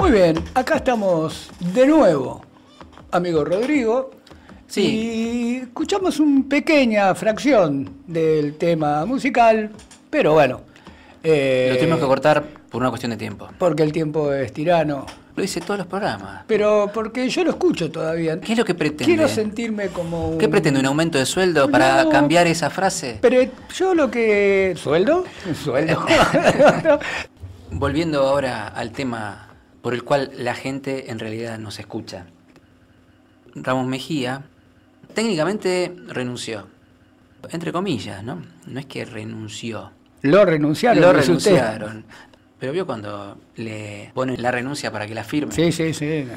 Muy bien, acá estamos de nuevo, amigo Rodrigo. Sí. Y escuchamos una pequeña fracción del tema musical, pero bueno. Lo tuvimos que cortar por una cuestión de tiempo. Porque el tiempo es tirano. Lo hice todos los programas. Pero porque yo lo escucho todavía. ¿Qué es lo que pretende? Quiero sentirme como un... ¿Qué pretende? ¿Un aumento de sueldo para cambiar esa frase? Pero yo lo que... ¿Sueldo? ¿Sueldo? Volviendo ahora al tema por el cual la gente en realidad nos escucha. Ramos Mejía técnicamente renunció. Entre comillas, ¿no? No es que renunció. Lo renunciaron. Lo renunciaron. Pero vio cuando le ponen la renuncia para que la firme. Sí.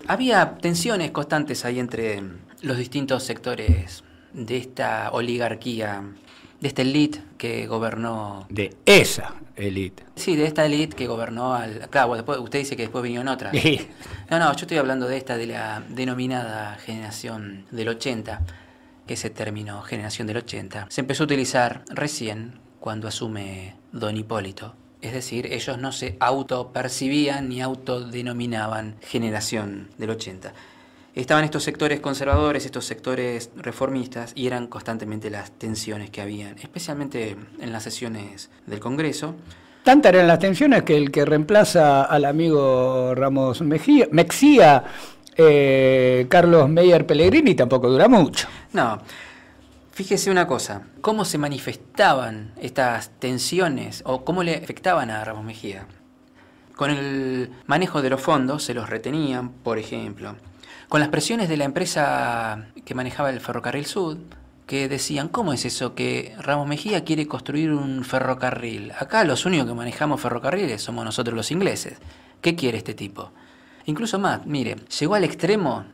Había tensiones constantes ahí entre los distintos sectores de esta oligarquía, de esta élite que gobernó. De esa élite. Sí, de esta élite que gobernó al... Claro, después, usted dice que después vinieron otras. Sí. No, yo estoy hablando de esta, de la denominada generación del 80, que ese término, generación del 80, se empezó a utilizar recién cuando asume Don Hipólito. Es decir, ellos no se autopercibían ni autodenominaban generación del 80. Estaban estos sectores conservadores, estos sectores reformistas, y eran constantemente las tensiones que habían, especialmente en las sesiones del Congreso. Tantas eran las tensiones que el que reemplaza al amigo Ramos Mejía, Carlos Meyer Pellegrini, tampoco dura mucho. No. Fíjese una cosa, cómo se manifestaban estas tensiones o cómo le afectaban a Ramos Mejía. Con el manejo de los fondos se los retenían, por ejemplo. Con las presiones de la empresa que manejaba el Ferrocarril Sud, que decían, ¿cómo es eso que Ramos Mejía quiere construir un ferrocarril? Acá los únicos que manejamos ferrocarriles somos nosotros los ingleses. ¿Qué quiere este tipo? Incluso más, mire, se llegó al extremo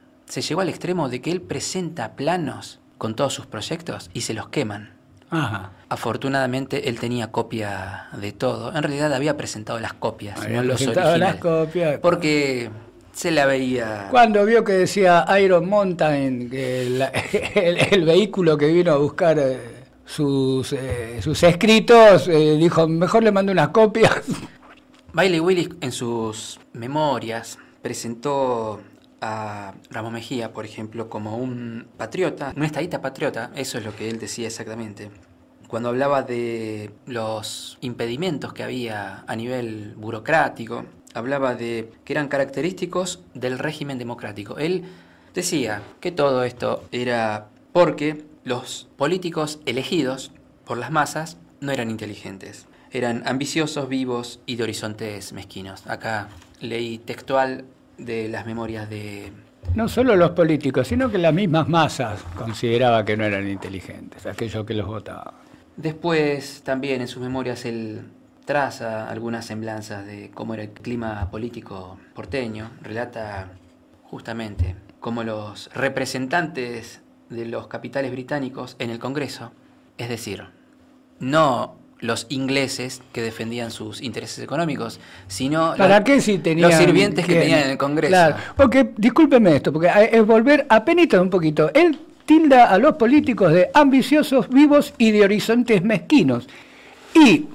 de que él presenta planos con todos sus proyectos y se los queman. Ajá. Afortunadamente él tenía copia de todo. En realidad había presentado las copias, no los originales. Las copias. Porque se la veía... Cuando vio que decía Iron Mountain, que el vehículo que vino a buscar sus escritos, dijo, mejor le mando unas copias. Bailey Willis en sus memorias presentó a Ramos Mejía, por ejemplo, como un patriota, un estadista patriota, eso es lo que él decía exactamente. Cuando hablaba de los impedimentos que había a nivel burocrático, hablaba de que eran característicos del régimen democrático. Él decía que todo esto era porque los políticos elegidos por las masas no eran inteligentes. Eran ambiciosos, vivos y de horizontes mezquinos. Acá leí textual de las memorias de... No solo los políticos, sino que las mismas masas consideraba que no eran inteligentes, aquellos que los votaban. Después también en sus memorias él traza algunas semblanzas de cómo era el clima político porteño. Relata justamente cómo los representantes de los capitales británicos en el Congreso, es decir, no los ingleses que defendían sus intereses económicos, sino los sirvientes que tenían en el Congreso. Claro, porque, discúlpeme esto, porque es volver a penita un poquito. Él tilda a los políticos de ambiciosos, vivos y de horizontes mezquinos. Y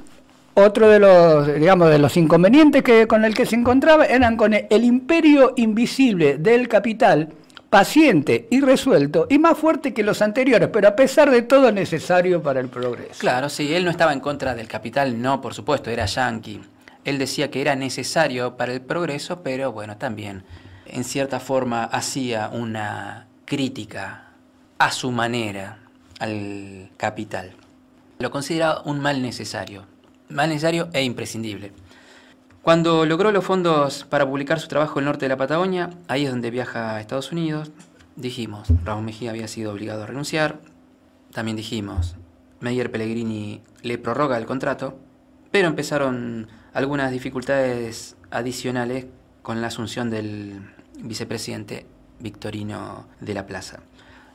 otro de los, digamos, de los inconvenientes con el que se encontraba eran con el imperio invisible del capital, paciente y resuelto, y más fuerte que los anteriores, pero a pesar de todo necesario para el progreso. Claro, sí, él no estaba en contra del capital, no, por supuesto, era yanqui. Él decía que era necesario para el progreso, pero bueno, también, en cierta forma, hacía una crítica a su manera al capital. Lo consideraba un mal necesario e imprescindible. Cuando logró los fondos para publicar su trabajo en el norte de la Patagonia, ahí es donde viaja a Estados Unidos, dijimos, Ramos Mejía había sido obligado a renunciar, también dijimos, Meyer Pellegrini le prorroga el contrato, pero empezaron algunas dificultades adicionales con la asunción del vicepresidente Victorino de la Plaza.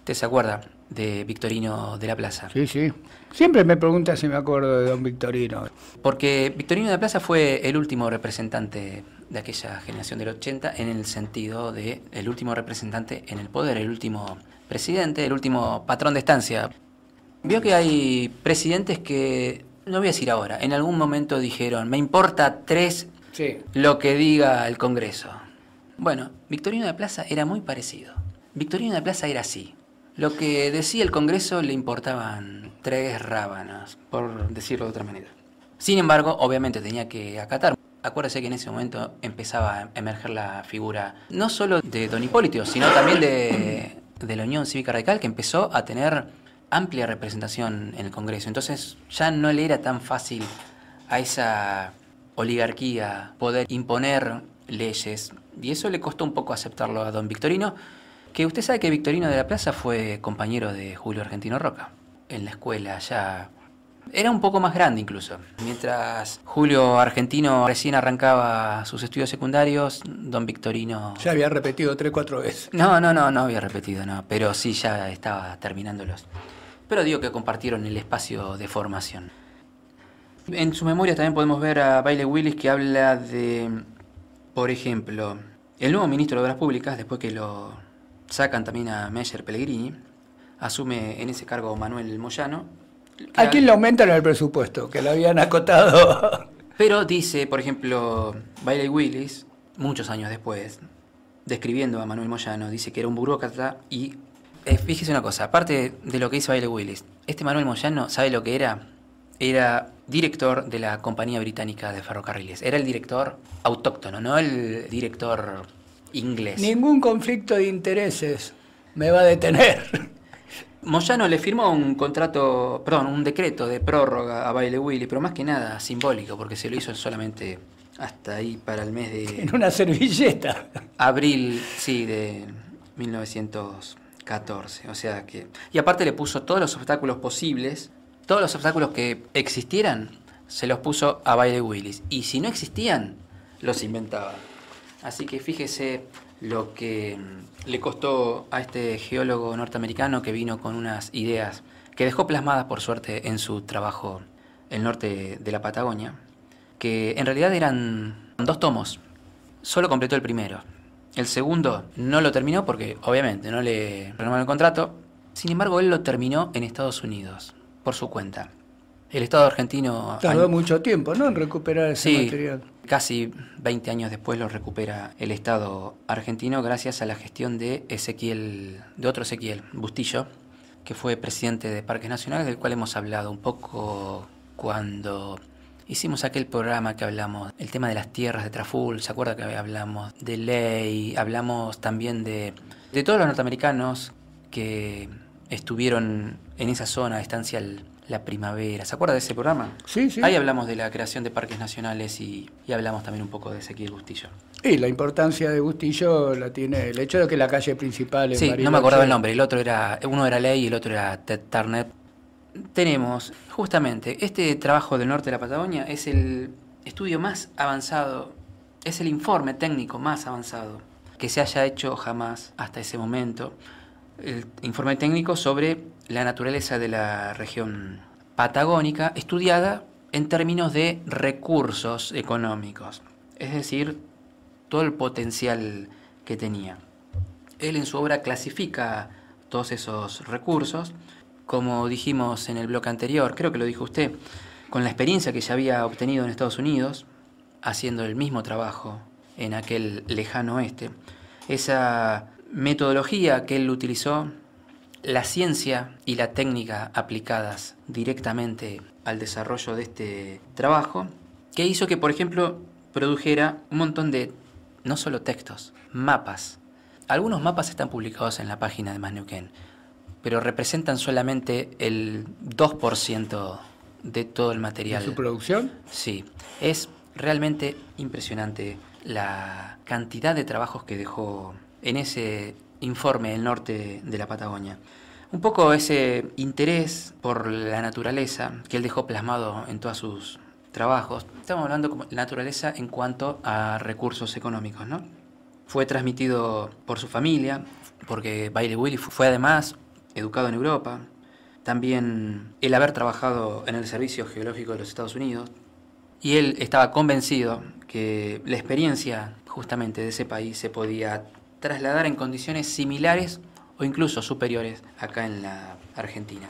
¿Usted se acuerda de Victorino de la Plaza? Sí, sí. Siempre me pregunta si me acuerdo de don Victorino. Porque Victorino de la Plaza fue el último representante de aquella generación del 80 en el sentido de el último representante en el poder, el último presidente, el último patrón de estancia. Vio que hay presidentes que, no voy a decir ahora, en algún momento dijeron, me importa 3 Sí. lo que diga el Congreso. Bueno, Victorino de Plaza era muy parecido. Victorino de Plaza era así. Lo que decía el Congreso le importaban 3 rábanos, por decirlo de otra manera. Sin embargo, obviamente tenía que acatar. Acuérdese que en ese momento empezaba a emerger la figura no solo de don Hipólito, sino también de la Unión Cívica Radical, que empezó a tener amplia representación en el Congreso. Entonces ya no le era tan fácil a esa oligarquía poder imponer leyes. Y eso le costó un poco aceptarlo a don Victorino, que usted sabe que Victorino de la Plaza fue compañero de Julio Argentino Roca en la escuela. Ya era un poco más grande incluso. Mientras Julio Argentino recién arrancaba sus estudios secundarios, don Victorino... Ya había repetido 3, 4 veces. No había repetido, no, pero sí ya estaba terminándolos. Pero digo que compartieron el espacio de formación. En su memoria también podemos ver a Bailey Willis, que habla de, por ejemplo, el nuevo ministro de Obras Públicas, después que lo sacan también a Meyer Pellegrini, asume en ese cargo Manuel Moyano. ¿A quién le aumentan el presupuesto? Que lo habían acotado. Pero dice, por ejemplo, Bailey Willis, muchos años después, describiendo a Manuel Moyano, dice que era un burócrata y... fíjese una cosa, aparte de lo que hizo Bailey Willis, este Manuel Moyano, ¿sabe lo que era? Era director de la Compañía Británica de Ferrocarriles. Era el director autóctono, no el director inglés. Ningún conflicto de intereses me va a detener. Moyano le firmó un decreto de prórroga a Bailey Willis, pero más que nada simbólico, porque se lo hizo solamente hasta ahí para el mes de... En una servilleta. Abril, sí, de 1914. O sea que... Y aparte le puso todos los obstáculos posibles. Todos los obstáculos que existieran, se los puso a Bailey Willis. Y si no existían, los inventaba. Así que fíjese lo que le costó a este geólogo norteamericano que vino con unas ideas que dejó plasmadas, por suerte, en su trabajo El norte de la Patagonia, que en realidad eran 2 tomos. Solo completó el primero. El segundo no lo terminó porque, obviamente, no le renovaron el contrato. Sin embargo, él lo terminó en Estados Unidos, por su cuenta. El Estado argentino... Tardó mucho tiempo, ¿no?, en recuperar ese material. Casi 20 años después lo recupera el Estado argentino gracias a la gestión de otro Ezequiel, Bustillo, que fue presidente de Parques Nacionales, del cual hemos hablado un poco cuando hicimos aquel programa que hablamos, el tema de las tierras de Traful. ¿Se acuerda que hablamos de ley? Hablamos también de todos los norteamericanos que estuvieron en esa zona de estancia la primavera. ¿Se acuerda de ese programa? Sí, sí. Ahí hablamos de la creación de parques nacionales y hablamos también un poco de Ezequiel Bustillo. Y la importancia de Bustillo la tiene el hecho de que la calle principal es... Sí, no me acordaba el nombre. Uno era Ley y el otro era Ted Turner. Tenemos justamente este trabajo del norte de la Patagonia, es el estudio más avanzado, es el informe técnico más avanzado que se haya hecho jamás hasta ese momento. El informe técnico sobre la naturaleza de la región patagónica estudiada en términos de recursos económicos, es decir, todo el potencial que tenía. Él en su obra clasifica todos esos recursos, como dijimos en el bloque anterior, creo que lo dijo usted, con la experiencia que ya había obtenido en Estados Unidos, haciendo el mismo trabajo en aquel lejano oeste. Esa metodología que él utilizó, la ciencia y la técnica aplicadas directamente al desarrollo de este trabajo, que hizo que, por ejemplo, produjera un montón de, no solo textos, mapas. Algunos mapas están publicados en la página de Masneuquén, pero representan solamente el 2% de todo el material. ¿De su producción? Sí, es realmente impresionante la cantidad de trabajos que dejó en ese informe El norte de la Patagonia. Un poco ese interés por la naturaleza que él dejó plasmado en todos sus trabajos. Estamos hablando de la naturaleza en cuanto a recursos económicos, ¿no? Fue transmitido por su familia, porque Bailey Willis fue además educado en Europa. También el haber trabajado en el Servicio Geológico de los Estados Unidos. Y él estaba convencido que la experiencia justamente de ese país se podía trasladar en condiciones similares o incluso superiores acá en la Argentina.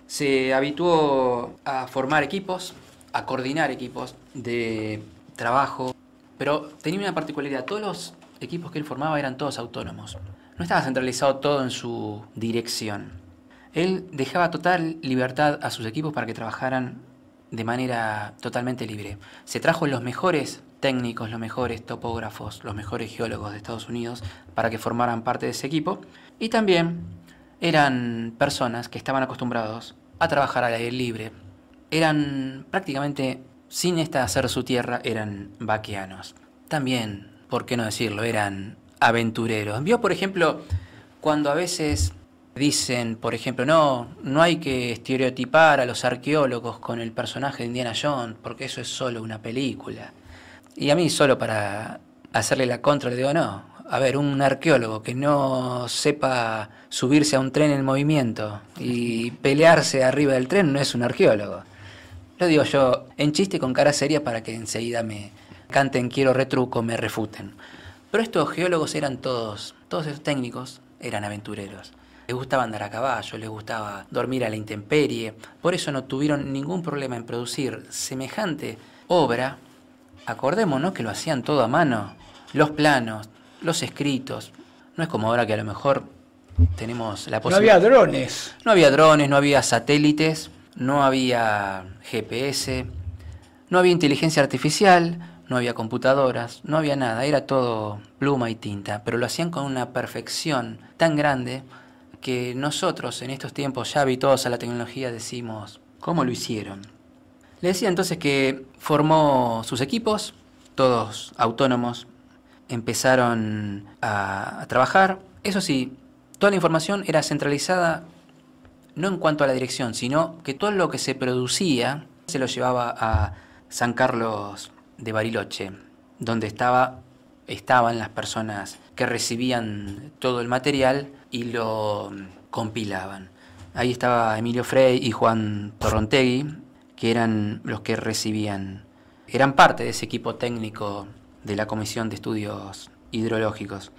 Se habituó a formar equipos, a coordinar equipos de trabajo Pero tenía una particularidad, todos los equipos que él formaba eran todos autónomos. No estaba centralizado todo en su dirección. Él dejaba total libertad a sus equipos para que trabajaran de manera totalmente libre. Se trajo los mejores técnicos, los mejores topógrafos, los mejores geólogos de Estados Unidos para que formaran parte de ese equipo. Y también eran personas que estaban acostumbrados a trabajar al aire libre. Eran prácticamente, sin hacer su tierra, eran vaqueanos. También, ¿por qué no decirlo?, eran aventureros. Vio, por ejemplo, cuando a veces dicen, por ejemplo, no hay que estereotipar a los arqueólogos con el personaje de Indiana Jones, porque eso es solo una película. Y a mí, solo para hacerle la contra, le digo, no. A ver, un arqueólogo que no sepa subirse a un tren en movimiento y pelearse arriba del tren no es un arqueólogo. Lo digo yo en chiste, con cara seria, para que enseguida me canten quiero retruco, me refuten. Pero estos geólogos eran todos esos técnicos eran aventureros. Les gustaba andar a caballo, les gustaba dormir a la intemperie. Por eso no tuvieron ningún problema en producir semejante obra. Acordémonos que lo hacían todo a mano. Los planos, los escritos. No es como ahora que a lo mejor tenemos la posibilidad. No había drones. No había drones, no había satélites, no había GPS, no había inteligencia artificial, no había computadoras, no había nada. Era todo pluma y tinta. Pero lo hacían con una perfección tan grande que nosotros en estos tiempos ya habituados a la tecnología decimos, ¿cómo lo hicieron? Le decía entonces que formó sus equipos, todos autónomos, empezaron a trabajar. Eso sí, toda la información era centralizada, no en cuanto a la dirección, sino que todo lo que se producía se lo llevaba a San Carlos de Bariloche, donde estaban las personas que recibían todo el material y lo compilaban. Ahí estaba Emilio Frey y Juan Torrontegui, que eran los que recibían, eran parte de ese equipo técnico de la Comisión de Estudios Hidrológicos.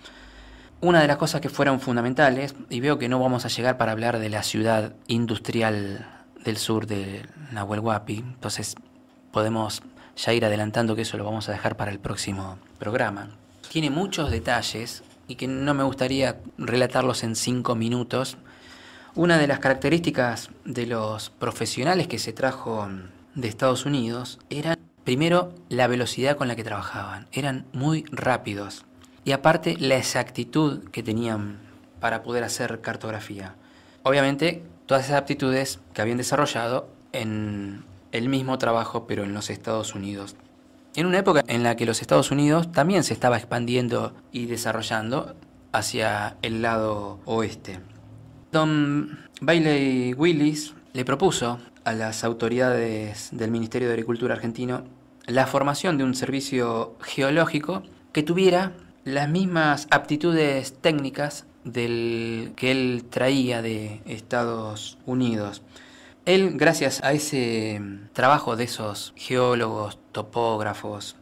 Una de las cosas que fueron fundamentales, y veo que no vamos a llegar para hablar de la ciudad industrial del sur de Nahuel Huapi, entonces podemos ya ir adelantando que eso lo vamos a dejar para el próximo programa. Tiene muchos detalles y que no me gustaría relatarlos en 5 minutos. Una de las características de los profesionales que se trajo de Estados Unidos era, primero, la velocidad con la que trabajaban. Eran muy rápidos. Y aparte, la exactitud que tenían para poder hacer cartografía. Obviamente, todas esas aptitudes que habían desarrollado en el mismo trabajo, pero en los Estados Unidos. En una época en la que los Estados Unidos también se estaba expandiendo y desarrollando hacia el lado oeste. Don Bailey Willis le propuso a las autoridades del Ministerio de Agricultura argentino la formación de un servicio geológico que tuviera las mismas aptitudes técnicas del que él traía de Estados Unidos. Él, gracias a ese trabajo de esos geólogos, topógrafos,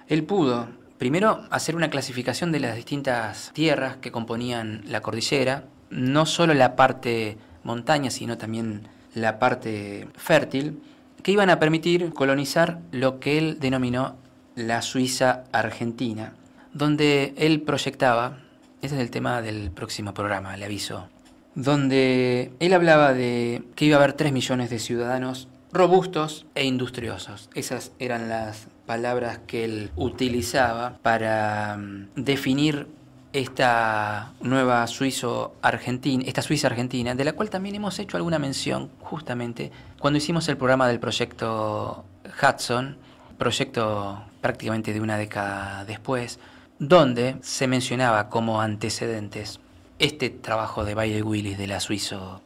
él pudo primero hacer una clasificación de las distintas tierras que componían la cordillera, no solo la parte montaña, sino también la parte fértil, que iban a permitir colonizar lo que él denominó la Suiza argentina, donde él proyectaba, ese es el tema del próximo programa, le aviso, donde él hablaba de que iba a haber 3 millones de ciudadanos robustos e industriosos. Esas eran las palabras que él utilizaba para definir esta nueva Suiza argentina, de la cual también hemos hecho alguna mención justamente cuando hicimos el programa del proyecto Hudson, proyecto prácticamente de una década después, donde se mencionaba como antecedentes este trabajo de Bailey Willis de la Suiza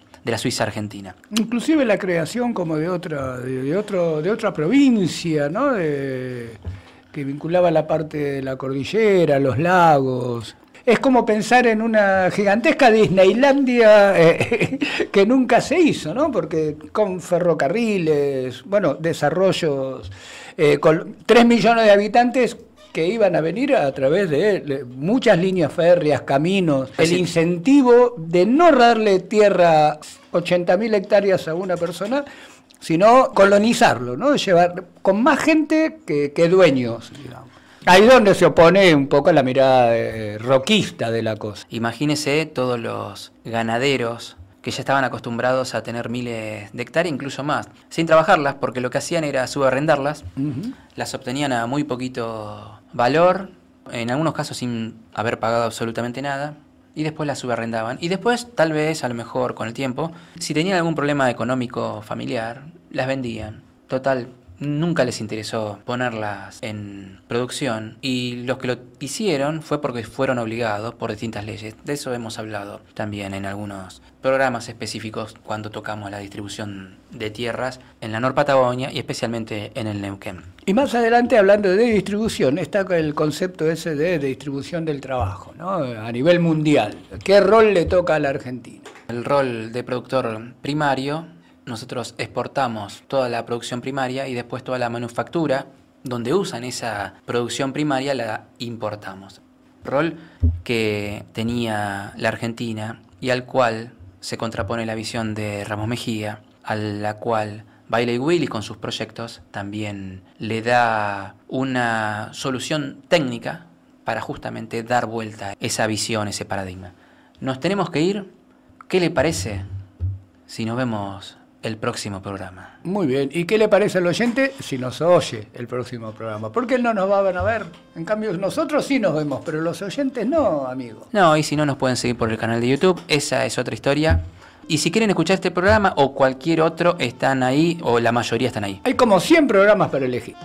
argentina. Inclusive la creación como de otra provincia, ¿no? Que vinculaba la parte de la cordillera, los lagos. Es como pensar en una gigantesca Disneylandia que nunca se hizo, ¿no? Porque con ferrocarriles, desarrollos, con 3 millones de habitantes que iban a venir a través de muchas líneas férreas, caminos, el incentivo de no darle tierra, 80.000 hectáreas a una persona, sino colonizarlo, ¿no? Llevar con más gente que dueños, digamos. Ahí donde se opone un poco la mirada rockista de la cosa. Imagínese todos los ganaderos que ya estaban acostumbrados a tener miles de hectáreas, incluso más, sin trabajarlas, porque lo que hacían era subarrendarlas, las obtenían a muy poquito valor, en algunos casos sin haber pagado absolutamente nada, y después las subarrendaban. Y después, tal vez, a lo mejor con el tiempo, si tenían algún problema económico familiar, las vendían. Total, nunca les interesó ponerlas en producción, y los que lo hicieron fue porque fueron obligados por distintas leyes. De eso hemos hablado también en algunos programas específicos cuando tocamos la distribución de tierras en la Nor-Patagonia y especialmente en el Neuquén. Y más adelante, hablando de distribución, está el concepto ese de distribución del trabajo, ¿no? A nivel mundial. ¿Qué rol le toca a la Argentina? El rol de productor primario. Nosotros exportamos toda la producción primaria y después toda la manufactura donde usan esa producción primaria la importamos. Rol que tenía la Argentina y al cual se contrapone la visión de Ramos Mejía, a la cual Bailey Willy con sus proyectos también le da una solución técnica para justamente dar vuelta a esa visión, ese paradigma. Nos tenemos que ir. ¿Qué le parece si nos vemos el próximo programa? Muy bien. ¿Y qué le parece al oyente si nos oye el próximo programa? Porque él no nos va a ver. En cambio, nosotros sí nos vemos, pero los oyentes no, amigo. No, y si no, nos pueden seguir por el canal de YouTube. Esa es otra historia. Y si quieren escuchar este programa o cualquier otro, están ahí, o la mayoría están ahí. Hay como 100 programas para elegir.